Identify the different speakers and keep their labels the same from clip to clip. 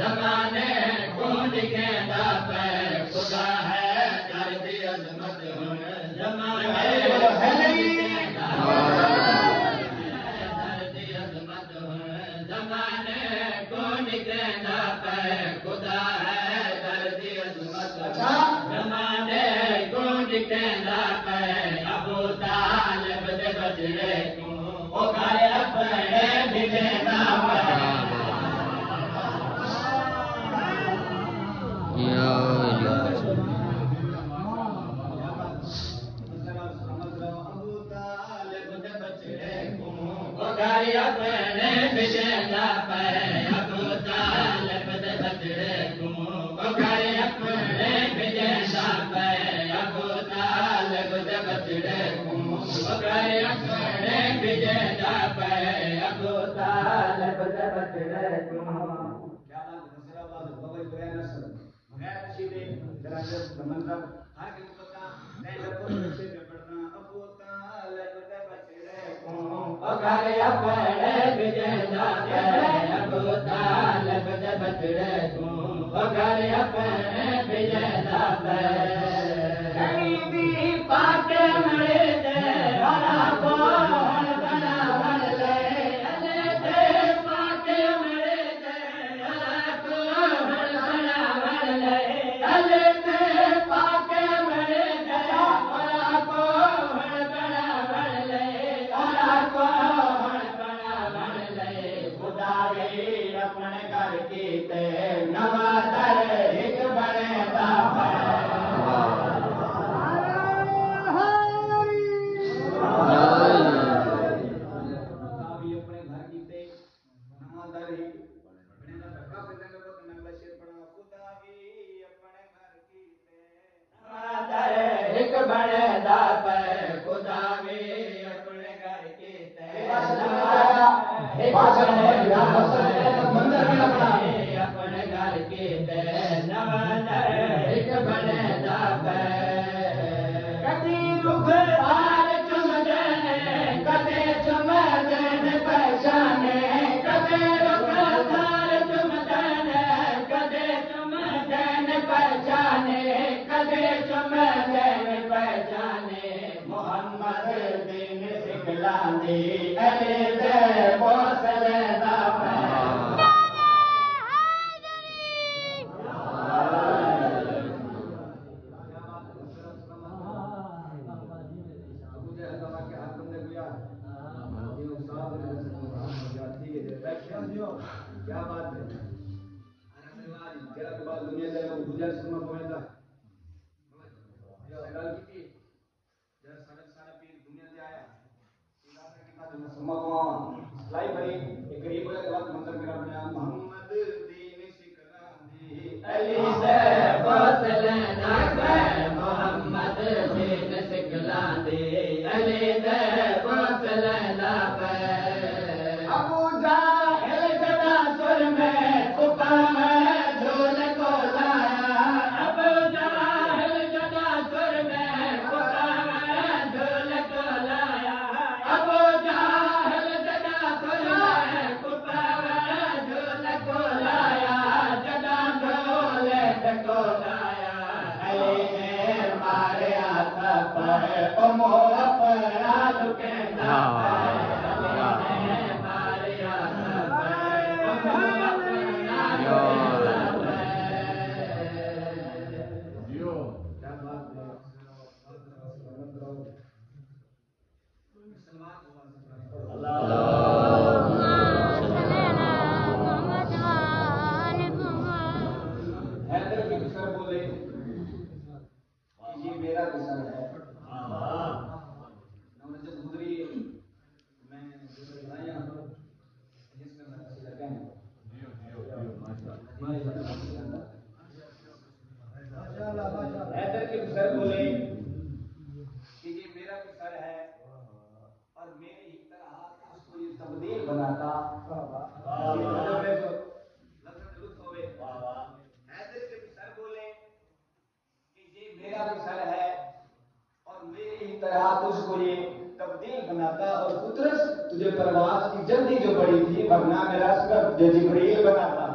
Speaker 1: जमाने कौन कहता पे खुदा है दर्द अजमत जमाने जमाने कौन कहता पे खुदा है दर्द अजमत जमाने कौन कहता पे अबू तालिब दे बचड़े को ओ घर अपने बिना अपने बिना पे अबू तालिब दे बचड़े को घर अपने बिना पे अबू तालिब दे बचड़े को घर अपने बिना पे अबू तालिब दे बचड़े को क्या बात नसराबाद बगल बयान नसर गैर सीधे जरा से मंत्र हर के पता नहीं लगो से पढ़ना अबू तालिब दे बचड़े को घर अपने बिना पे अबू तालिब दे बचड़े को घर अपने बिना पे गरीबी पाके मरे दे हरा को बना बन ले अले दे पाके मरे दे हरा को बना बन ले अले दे पाके मरे दे हरा को बना बन ले हरा को बना बन ले खुदा रे अपने घर की ते नवा दर एक बने दा एक बड़े दा पे खुदा भी अपने घर की अपने घर की एक बड़े दा पे कदी रुख हार चुम देने कदे चुम देने पहचाने कदे रुख हार चुम देने कदे चुम देने पहचाने कदे चुम देने पहचाने मोहम्मद दिन सिखलांदी अली दे बोसले दा क्या बात है जरा के बाद दुनिया से लोग गुजर सुना पड़ेगा ये गल की जरा सारे पीर दुनिया से आया इलाका की बात सुमा को लाई भरी एक गरीब वाला के बाद मंत्र मेरा बना मोहम्मद दीन सिखलांदी अली से बोसले ना मोहम्मद दीन सिखलांदी अली से बोसले ना अबू जाहिल जदा सुर में छुपा में झोल को लाया अबू जाहिल जदा सुर में छुपा में झोल को लाया अबू जाहिल जदा सुर में छुपा में झोल को लाया जदा झोल को लाया अली ने मारे हाथ पर मोह अपराध के हैदर के सर बोले कि ये मेरा भी सर है और मेरी ही तरह उसको ये तब्दील बनाता हैदर के सर बोले कि ये मेरा भी सर है और मेरी ही तरह तुझको ये तब्दील बनाता और कुदरत तुझे परवाज़ की जल्दी जो बड़ी थी वरना मेरा सर तुझे जिब्रील बनाता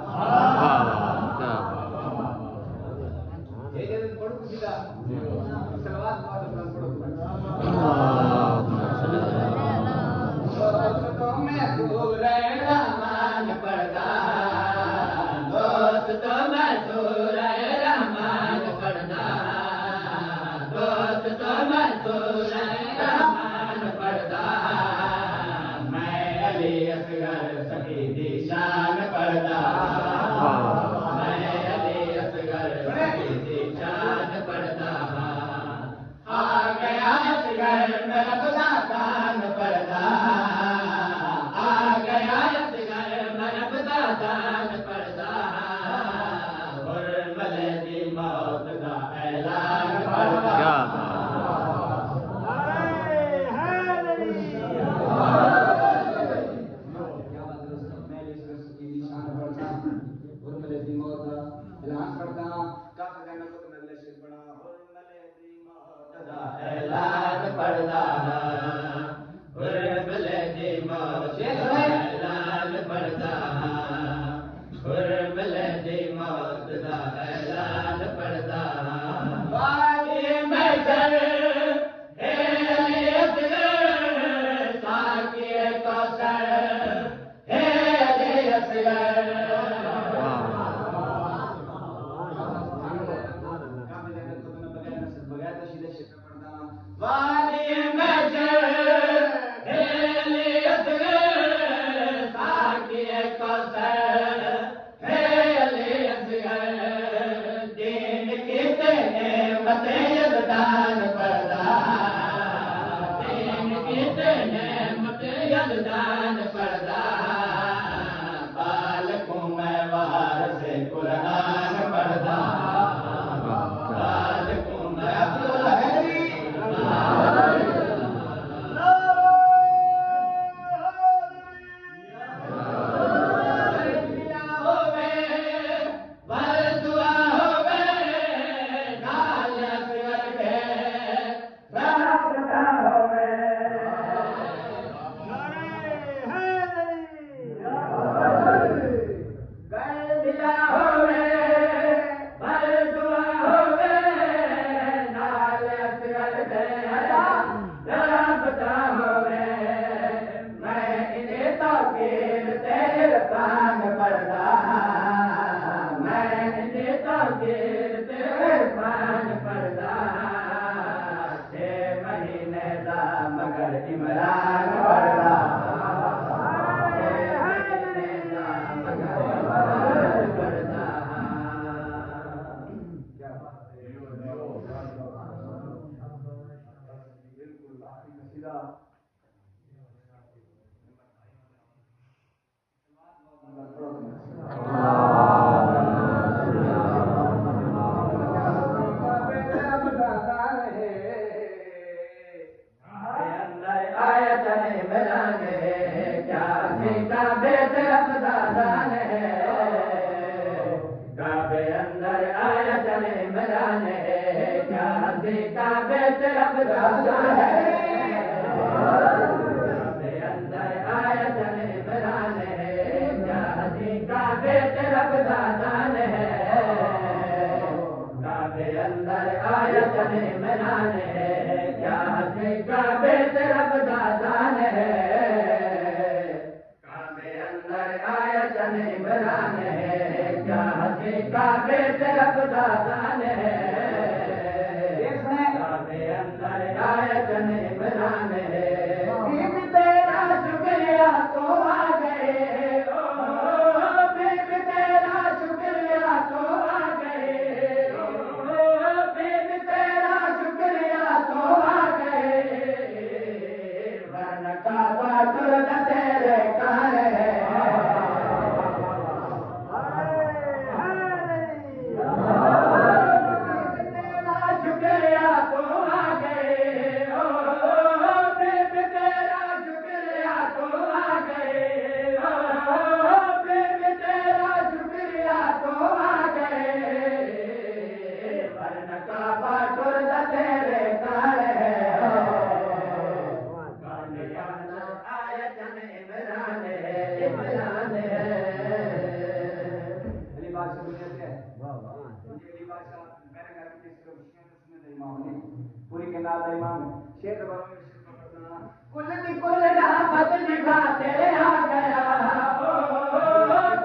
Speaker 2: कायनात इमाम शेर बाबा
Speaker 1: कुल दी कुल रहमत दिखा तेरे आ गया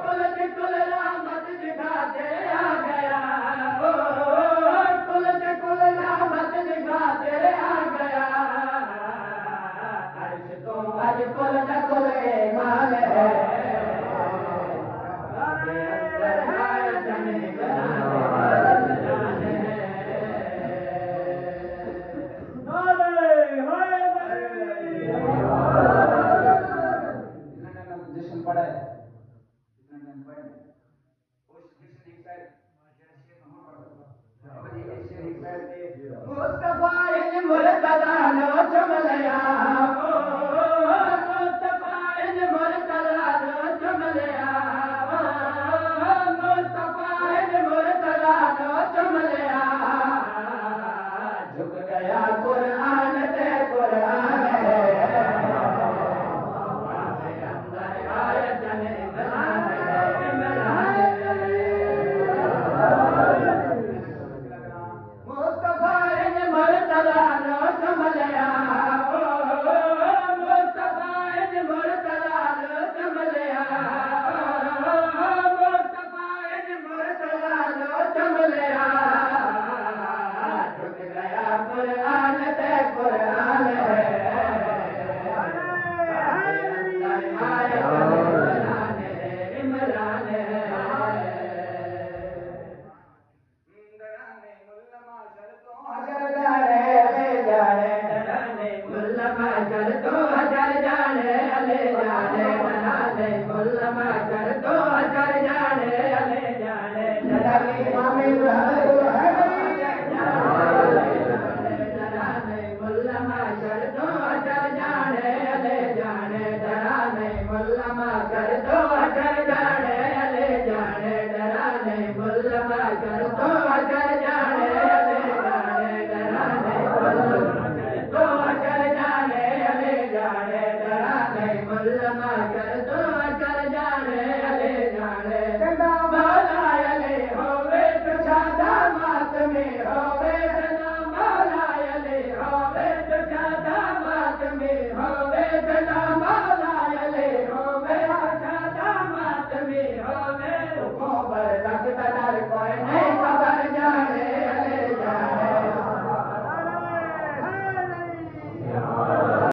Speaker 1: कुल दी कुल रहमत दिखा तेरे आ गया कुल दी कुल रहमत दिखा तेरे आ गया अर्श तो आज कुल दा कुल ईमान है
Speaker 2: जश्न पड़ा है जितना टाइम पढ़े उस जश्न एक साइड शेर वहां पढ़ सकता ये शेर एक साइड पे
Speaker 1: मुस्तफा इन मुर्तजा नो चमलया मुस्तफा इन मुर्तजा नो चमलया मुस्तफा इन मुर्तजा नो चमलया झुक गया कुरान ते कुरान है Quran